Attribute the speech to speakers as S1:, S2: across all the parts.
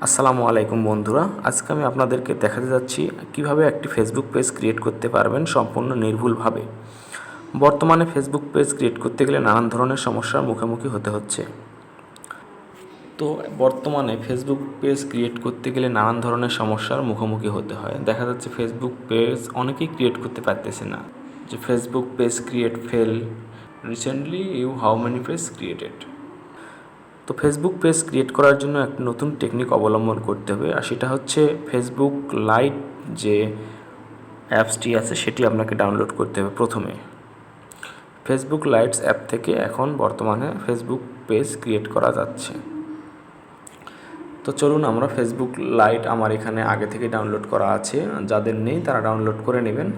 S1: আসসালামু আলাইকুম বন্ধুরা, আজকে আমি আপনাদেরকে দেখাতে যাচ্ছি কিভাবে একটি ফেসবুক পেজ ক্রিয়েট করতে পারবেন সম্পূর্ণ নির্ভুলভাবে। বর্তমানে ফেসবুক পেজ ক্রিয়েট করতে গেলে নানান ধরনের সমস্যার মুখোমুখি হতে হচ্ছে। তো বর্তমানে ফেসবুক পেজ ক্রিয়েট করতে গেলে নানান ধরনের সমস্যার মুখোমুখি হতে হয়। দেখা যাচ্ছে ফেসবুক পেজ অনেকেই ক্রিয়েট করতে পারতেছে না, যে Facebook page create fail recently you how many page created. তো ফেসবুক পেজ ক্রিয়েট করার জন্য একটা নতুন টেকনিক অবলম্বন করতে হবে, আর সেটা হচ্ছে ফেসবুক লাইট যে অ্যাপসটি আছে সেটি আপনাকে ডাউনলোড করতে হবে। প্রথমে ফেসবুক লাইটস অ্যাপ থেকে এখন বর্তমানে ফেসবুক পেজ ক্রিয়েট করা যাচ্ছে। তো চলুন আমরা ফেসবুক লাইট আমার এখানে আগে থেকে ডাউনলোড করা আছে, যাদের নেই তারা ডাউনলোড করে নেবেন।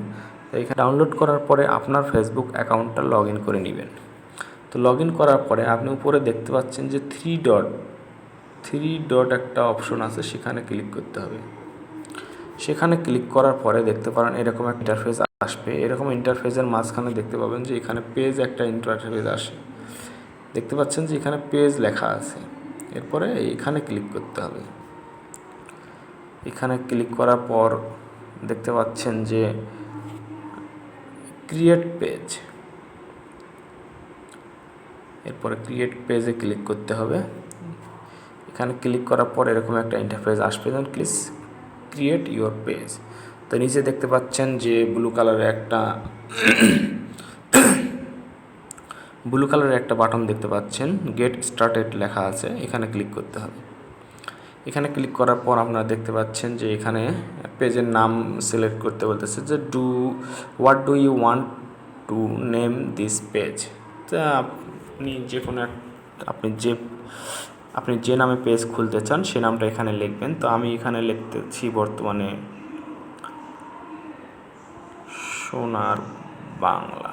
S1: তো এখানে ডাউনলোড করার পরে আপনার ফেসবুক অ্যাকাউন্টটা লগ ইন করে নেবেন। তো লগ ইন করার পরে আপনি উপরে দেখতে পাচ্ছেন যে থ্রি ডট একটা অপশন আছে, সেখানে ক্লিক করতে হবে। সেখানে ক্লিক করার পরে দেখতে পারেন এরকম একটা ইন্টারফেস আসবে। এরকম ইন্টারফেসের মাঝখানে দেখতে পাবেন যে এখানে পেজ একটা ইন্টারফেস আসে। দেখতে পাচ্ছেন যে এখানে পেজ লেখা আছে। এরপরে এখানে ক্লিক করতে হবে। এখানে ক্লিক করার পর দেখতে পাচ্ছেন যে ক্রিয়েট পেজ, এরপরে ক্রিয়েট পেজে ক্লিক করতে হবে। এখানে ক্লিক করার পর এরকম একটা ইন্টারফেস আসবে, যেমন প্লিজ ক্রিয়েট ইউর পেজ। তো নিচে দেখতে পাচ্ছেন যে ব্লু কালারের একটা বাটন দেখতে পাচ্ছেন, গেট স্টার্টেড লেখা আছে, এখানে ক্লিক করতে হবে। এখানে ক্লিক করার পর আপনারা দেখতে পাচ্ছেন যে এখানে পেজের নাম সিলেক্ট করতে বলতেছে যে what do you want to name this page. তা আপনি যে নামে পেজ খুলতে চান সে নামটা এখানে লিখবেন। তো আমি এখানে লিখতেছি বর্তমানে সোনার বাংলা।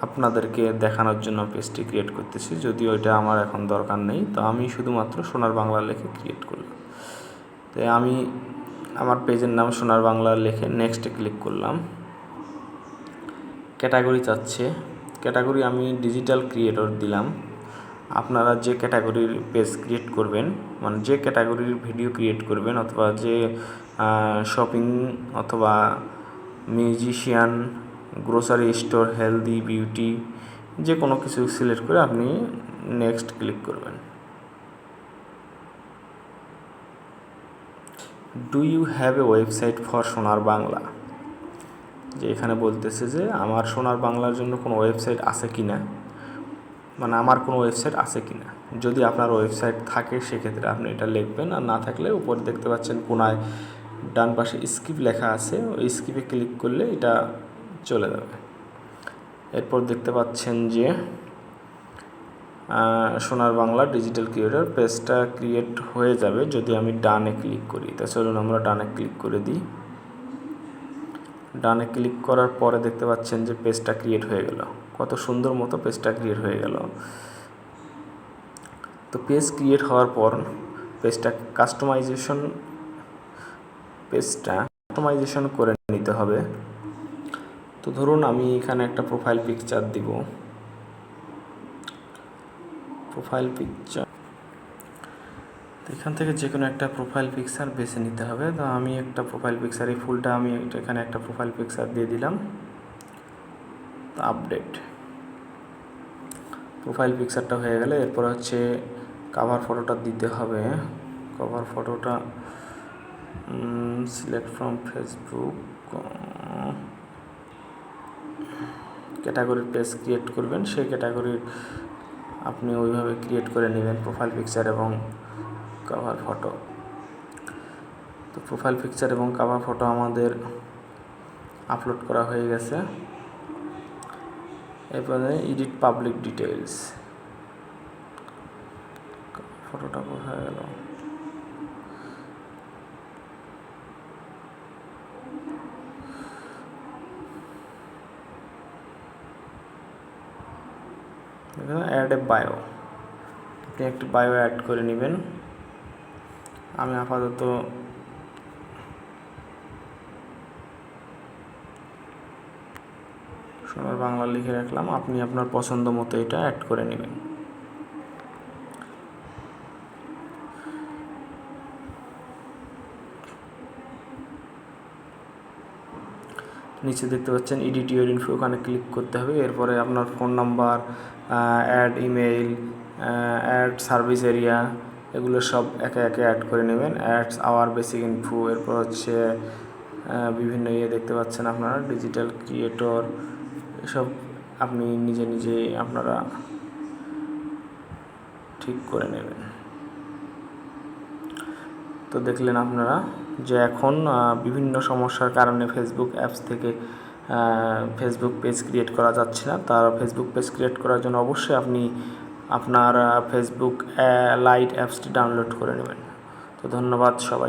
S1: আপনাদেরকে দেখানোর জন্য পেজটি ক্রিয়েট করতেছি, যদিও এটা আমার এখন দরকার নেই। তো আমি শুধুমাত্র সোনার বাংলা লিখে ক্রিয়েট করলাম। তো আমি আমার পেজের নাম সোনার বাংলা লিখে নেক্সটে ক্লিক করলাম। ক্যাটাগরি চাচ্ছে, ক্যাটাগরি আমি ডিজিটাল ক্রিয়েটর দিলাম। আপনারা যে ক্যাটাগরির পেজ ক্রিয়েট করবেন, মানে যে ক্যাটাগরির ভিডিও ক্রিয়েট করবেন, অথবা যে শপিং অথবা musician, grocery store, healthy, beauty, যে কোনো কিছু সিলেক্ট করে আপনি নেক্সট ক্লিক করবেন। Do you have a website for Sonar Bangla, যে এখানে বলতেছে যে আমার সোনার বাংলার জন্য কোনো ওয়েবসাইট আছে কি না, মানে আমার কোনো ওয়েবসাইট আছে কি না। যদি আপনার ওয়েবসাইট থাকে সেক্ষেত্রে আপনি এটা লিখবেন, আর না থাকলে উপরে দেখতে পাচ্ছেন কোনায় ডান পাশে স্কিপ লেখা আছে, ওই স্কিপে ক্লিক করলে এটা চলে যাবে। এরপর দেখতে পাচ্ছেন যে সোনার বাংলা ডিজিটাল ক্রিয়েটর পেজটা ক্রিয়েট হয়ে যাবে যদি আমি ডানে ক্লিক করি। তা চলুন আমরা ডানে ক্লিক করে দিই। ডানে ক্লিক করার পরে দেখতে পাচ্ছেন যে পেজটা ক্রিয়েট হয়ে গেল। কত সুন্দর মতো পেজটা ক্রিয়েট হয়ে গেল। তো পেজ ক্রিয়েট হওয়ার পর পেজটা কাস্টমাইজেশন করে নিতে হবে। তো ধরুন আমি এখানে একটা প্রোফাইল পিকচার দিব। প্রোফাইল পিকচার এখান থেকে যে কোনো একটা প্রোফাইল পিকচার বেছে নিতে হবে। তো আমি একটা প্রোফাইল পিকচার, এই ফুলটা আমি এখানে একটা প্রোফাইল পিকচার দিয়ে দিলাম। তো আপডেট প্রোফাইল পিকচারটা হয়ে গেলে এরপর হচ্ছে কভার ফটোটা দিতে হবে। কভার ফটোটা সিলেক্ট ফ্রম ফেসবুক, ক্যাটাগরির পেজ ক্রিয়েট করবেন, সেই ক্যাটাগরির আপনি ওইভাবে ক্রিয়েট করে নেবেন প্রোফাইল পিকচার এবং কভার ফটো। তো প্রোফাইল পিকচার এবং কভার ফটো আমাদের আপলোড করা হয়ে গেছে। এরপরে এডিট পাবলিক ডিটেলস, ফটোটা কোথায় গেল, অ্যাড এ বায়ো, আপনি একটি বায়ো অ্যাড করে নেবেন। আমি আপাতত সোনার বাংলা লিখে রাখলাম, আপনি আপনার পছন্দ মতো এটা অ্যাড করে নেবেন। নিচে দেখতে পাচ্ছেন এডিট ইউর ইনফো, ওখানে ক্লিক করতে হবে। এরপরে আপনার phone number, add email, add service area, এগুলো সব একে একে অ্যাড করে নেবেন। অ্যাডস আওয়ার বেসিক ইনফো, এরপর হচ্ছে বিভিন্ন দেখতে পাচ্ছেন আপনারা ডিজিটাল ক্রিয়েটর, এসব আপনি নিজে নিজে আপনারা ঠিক করে নেবেন। তো দেখলেন আপনারা যে এখন বিভিন্ন সমস্যার কারণে ফেসবুক অ্যাপস থেকে ফেসবুক পেজ ক্রিয়েট করা যাচ্ছে না। তার ফেসবুক পেজ ক্রিয়েট করার জন্য অবশ্যই আপনি আপনার ফেসবুক লাইট অ্যাপসটি ডাউনলোড করে নেবেন। তো ধন্যবাদ সবাই।